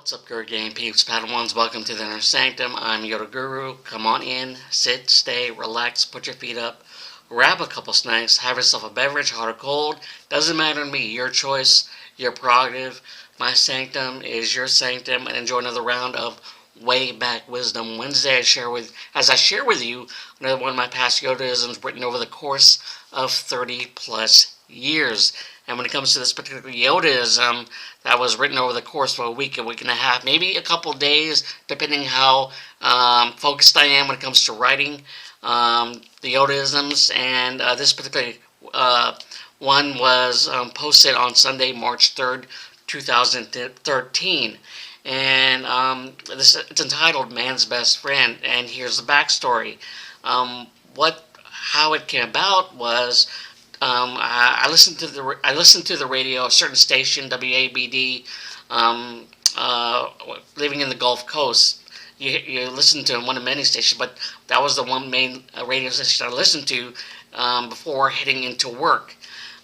What's up, Guru Game Peeps, Padawans? Welcome to the Inner Sanctum. I'm Yoda Guru. Come on in, sit, stay, relax, put your feet up, grab a couple snacks, have yourself a beverage, hot or cold. Doesn't matter to me. Your choice, your prerogative. My sanctum is your sanctum, and enjoy another round of Way Back Wisdom Wednesday. As I share with you another one of my past Yodaisms written over the course of 30 plus years. And when it comes to this particular Yodaism that was written over the course of a week and a half, maybe a couple days, depending how focused I am when it comes to writing the Yodaisms. And this particular one was posted on Sunday, March 3rd, 2013. And it's entitled "Man's Best Friend." And here's the backstory. How it came about was I listened to the radio, a certain station, WABD, living in the Gulf Coast. You listen to one of many stations, but that was the one main radio station I listened to before heading into work.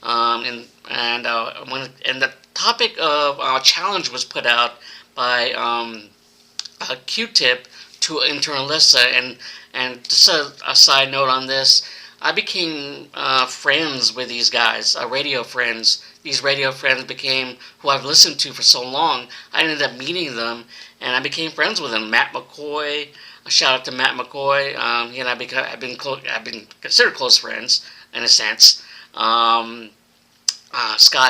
And the topic of challenge was put out by Q-Tip to intern Alyssa, and just a side note on this. I became friends with these guys, radio friends. These radio friends became who I've listened to for so long. I ended up meeting them, and I became friends with them. Matt McCoy, a shout out to Matt McCoy. He and I've been considered close friends in a sense. Scott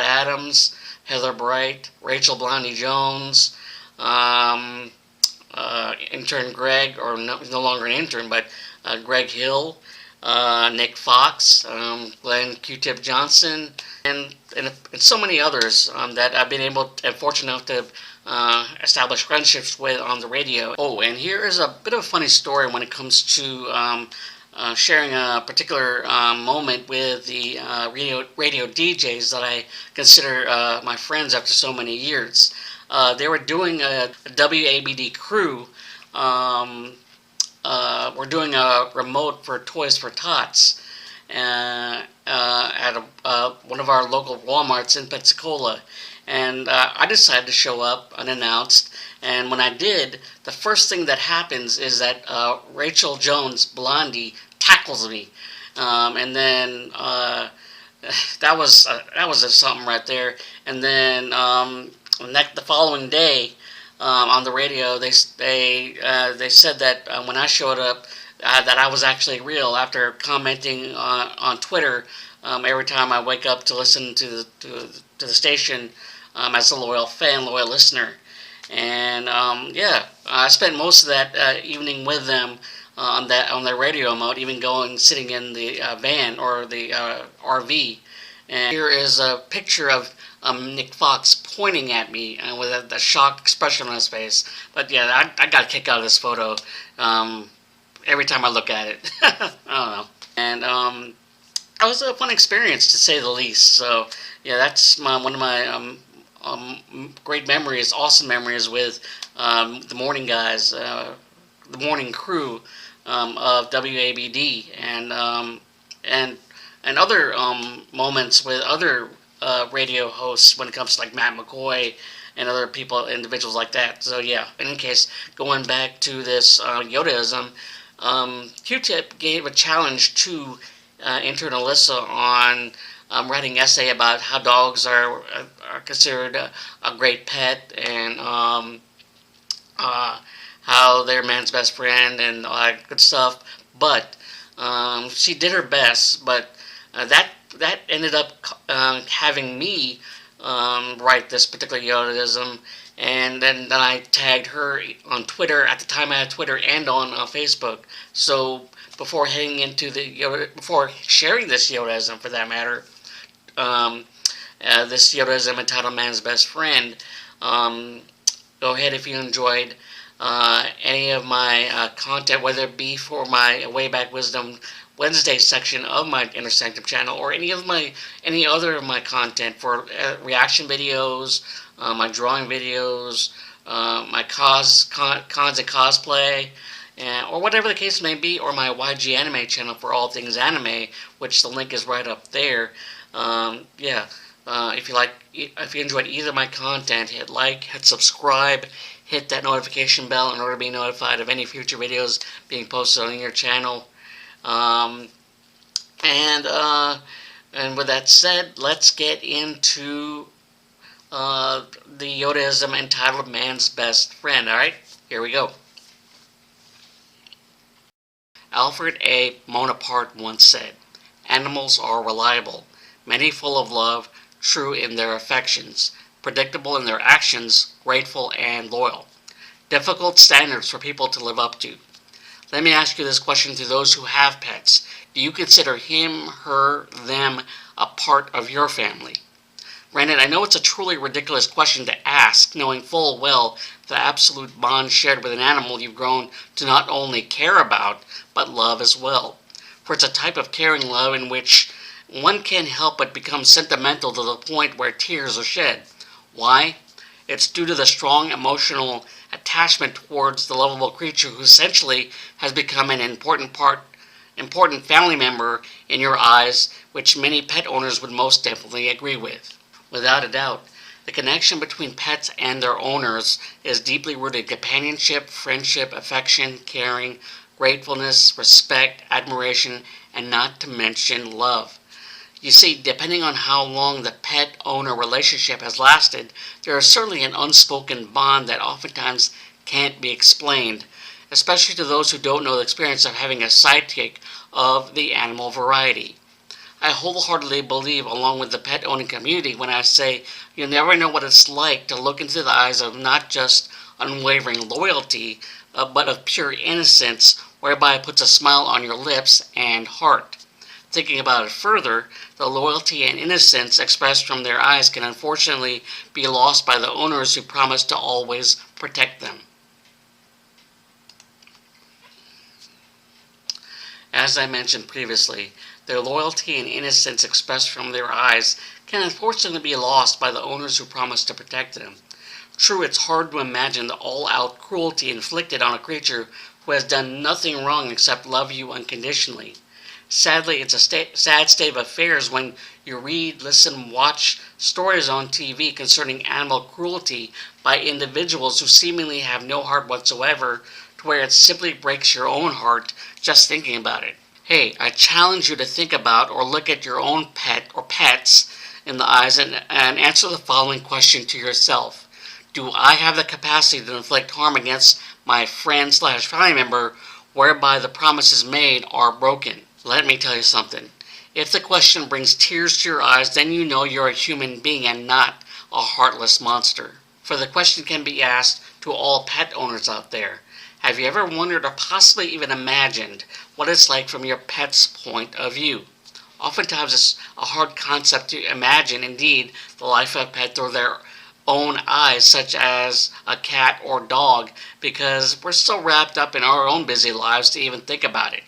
Adams, Heather Bright, Rachel Blondie Jones, intern Greg, or no longer an intern, but Greg Hill. Nick Fox, Glenn Q-Tip Johnson, and so many others that I've been fortunate enough to establish friendships with on the radio. Oh, and here is a bit of a funny story when it comes to sharing a particular moment with the radio DJs that I consider my friends after so many years. They were doing a WABD crew. We're doing a remote for Toys for Tots at one of our local Walmarts in Pensacola. And I decided to show up unannounced. And when I did, the first thing that happens is that Rachel Jones, Blondie, tackles me. And then that was something right there. And then the following day, on the radio, they said that when I showed up, that I was actually real. After commenting on Twitter every time I wake up to listen to the station as a loyal fan, loyal listener, and I spent most of that evening with them on their radio mode, even sitting in the van or the RV. And here is a picture of Nick Fox pointing at me with a shocked expression on his face. But yeah, I got a kick out of this photo every time I look at it. I don't know. And it was a fun experience, to say the least. So yeah, that's one of my great memories, awesome memories with the morning guys, the morning crew of WABD, and other moments with other radio hosts when it comes to like Matt McCoy and other individuals like that. So yeah, in any case, going back to this Yodaism, Q-Tip gave a challenge to intern Alyssa on writing an essay about how dogs are considered a great pet, and how they're man's best friend and all that good stuff. But she did her best, but that ended up having me write this particular Yodaism, and then I tagged her on Twitter. At the time, I had Twitter and on Facebook. So before heading into before sharing this Yodaism, for that matter, this Yodaism entitled "Man's Best Friend," go ahead if you enjoyed any of my content, whether it be for my Way Back Wisdom Wednesday section of my Inner Sanctum channel, or any other of my content for reaction videos, my drawing videos, my cons and cosplay, or whatever the case may be, or my YG Anime channel for all things anime, which the link is right up there. if you enjoyed either of my content, hit like, hit subscribe, hit that notification bell in order to be notified of any future videos being posted on your channel. Um, and and with that said, let's get into the Yodaism entitled "Man's Best Friend." All right, here we go. Alfred A. Bonaparte once said, "Animals are reliable, many full of love, true in their affections, predictable in their actions, grateful and loyal. Difficult standards for people to live up to." Let me ask you this question to those who have pets. Do you consider him, her, them a part of your family? Granted, I know it's a truly ridiculous question to ask, knowing full well the absolute bond shared with an animal you've grown to not only care about, but love as well. For it's a type of caring love in which one can't help but become sentimental to the point where tears are shed. Why? It's due to the strong emotional attachment towards the lovable creature who essentially has become an important family member in your eyes, which many pet owners would most definitely agree with. Without a doubt, the connection between pets and their owners is deeply rooted in companionship, friendship, affection, caring, gratefulness, respect, admiration, and not to mention love. You see, depending on how long the pet owner relationship has lasted, there is certainly an unspoken bond that oftentimes can't be explained, especially to those who don't know the experience of having a sidekick of the animal variety. I wholeheartedly believe, along with the pet owning community, when I say you'll never know what it's like to look into the eyes of not just unwavering loyalty, but of pure innocence, whereby it puts a smile on your lips and heart. Thinking about it further, the loyalty and innocence expressed from their eyes can unfortunately be lost by the owners who promise to always protect them. As I mentioned previously, their loyalty and innocence expressed from their eyes can unfortunately be lost by the owners who promise to protect them. True, it's hard to imagine the all-out cruelty inflicted on a creature who has done nothing wrong except love you unconditionally. Sadly, it's a sad state of affairs when you read, listen, watch stories on TV concerning animal cruelty by individuals who seemingly have no heart whatsoever, to where it simply breaks your own heart just thinking about it. Hey, I challenge you to think about or look at your own pet or pets in the eyes and answer the following question to yourself. Do I have the capacity to inflict harm against my friend slash family member whereby the promises made are broken? Let me tell you something. If the question brings tears to your eyes, then you know you're a human being and not a heartless monster. For the question can be asked to all pet owners out there. Have you ever wondered or possibly even imagined what it's like from your pet's point of view? Oftentimes it's a hard concept to imagine, indeed, the life of a pet through their own eyes, such as a cat or dog, because we're so wrapped up in our own busy lives to even think about it.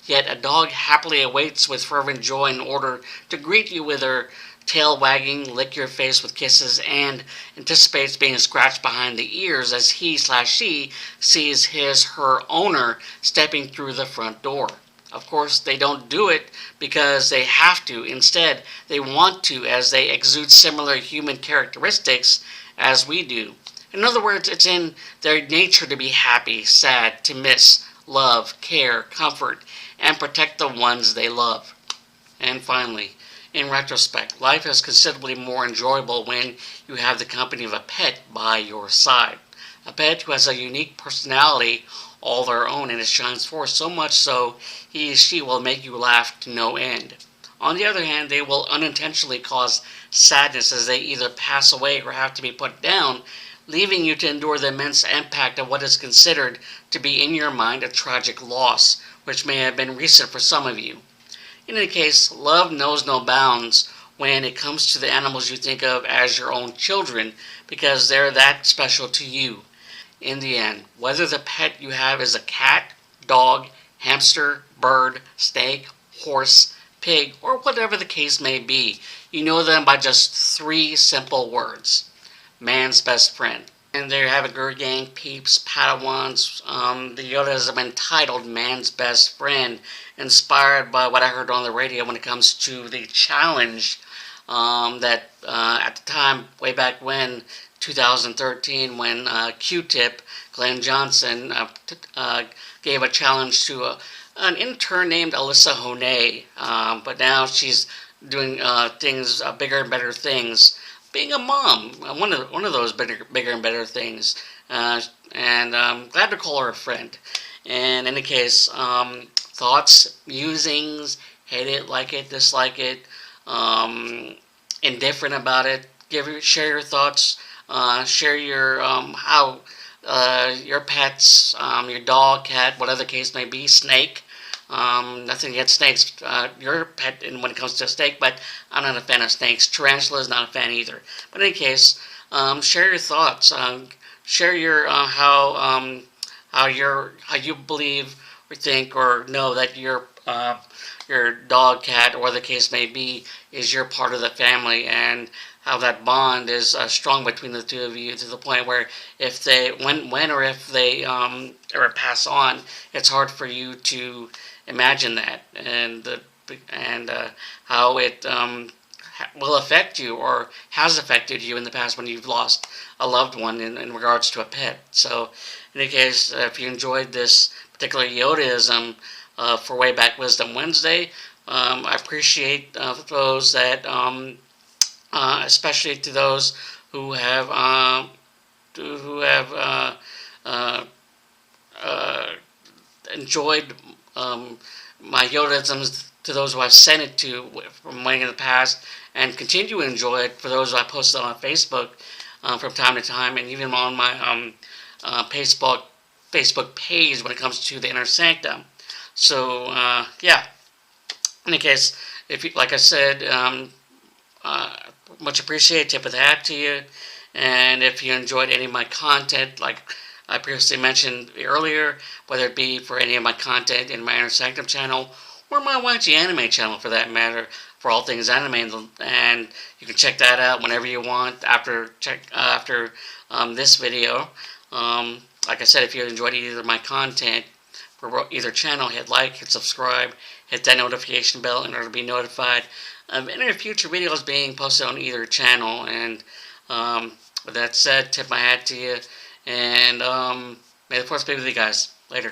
Yet a dog happily awaits with fervent joy in order to greet you with her tail wagging, lick your face with kisses, and anticipates being scratched behind the ears as he/she sees her owner stepping through the front door. Of course, they don't do it because they have to. Instead, they want to, as they exude similar human characteristics as we do. In other words, it's in their nature to be happy, sad, to miss, love, care, comfort, and protect the ones they love. And finally, in retrospect, life is considerably more enjoyable when you have the company of a pet by your side. A pet who has a unique personality all their own and it shines forth so much so she will make you laugh to no end. On the other hand, they will unintentionally cause sadness as they either pass away or have to be put down, leaving you to endure the immense impact of what is considered to be in your mind a tragic loss, which may have been recent for some of you. In any case, love knows no bounds when it comes to the animals you think of as your own children, because they're that special to you. In the end, whether the pet you have is a cat, dog, hamster, bird, snake, horse, pig, or whatever the case may be, you know them by just three simple words: man's best friend. And there you have it, Gurr Gang, peeps, Padawans. The Yodaism entitled Man's Best Friend, inspired by what I heard on the radio when it comes to the challenge that at the time, way back when, 2013, when Q-Tip, Glenn Johnson, gave a challenge to an intern named Alyssa Honey, but now she's doing things, bigger and better things. Being a mom, one of those bigger and better things, and glad to call her a friend. And in any case, thoughts, musings, hate it, like it, dislike it, indifferent about it. Share your thoughts. Share your how your pets, your dog, cat, whatever the case may be, snake. Nothing against snakes. Your pet, when it comes to a snake, but I'm not a fan of snakes. Tarantula is not a fan either. But in any case, share your thoughts. Share your how you believe or think or know that your dog, cat, or the case may be, is your part of the family, and how that bond is strong between the two of you to the point where if they, when or if they ever pass on, it's hard for you to imagine that, and how it will affect you or has affected you in the past when you've lost a loved one in regards to a pet. So, in any case, if you enjoyed this particular Yodaism for Way Back Wisdom Wednesday, I appreciate those that, especially to those who have uh, uh, enjoyed my Yodaisms, to those who I've sent it to from way in the past, and continue to enjoy it for those who I posted on Facebook from time to time, and even on my Facebook page when it comes to the Inner Sanctum. So yeah. In any case, if you, like I said, uh, much appreciated. Tip of the hat to you. And if you enjoyed any of my content, like I previously mentioned earlier, whether it be for any of my content in my Inner Sanctum channel or my YG Anime channel for that matter, for all things anime, and you can check that out whenever you want after this video. Like I said, if you enjoyed either of my content for either channel, hit like, hit subscribe, hit that notification bell in order to be notified of any future videos being posted on either channel. And with that said, tip my hat to you, and may the force be with you guys. Later.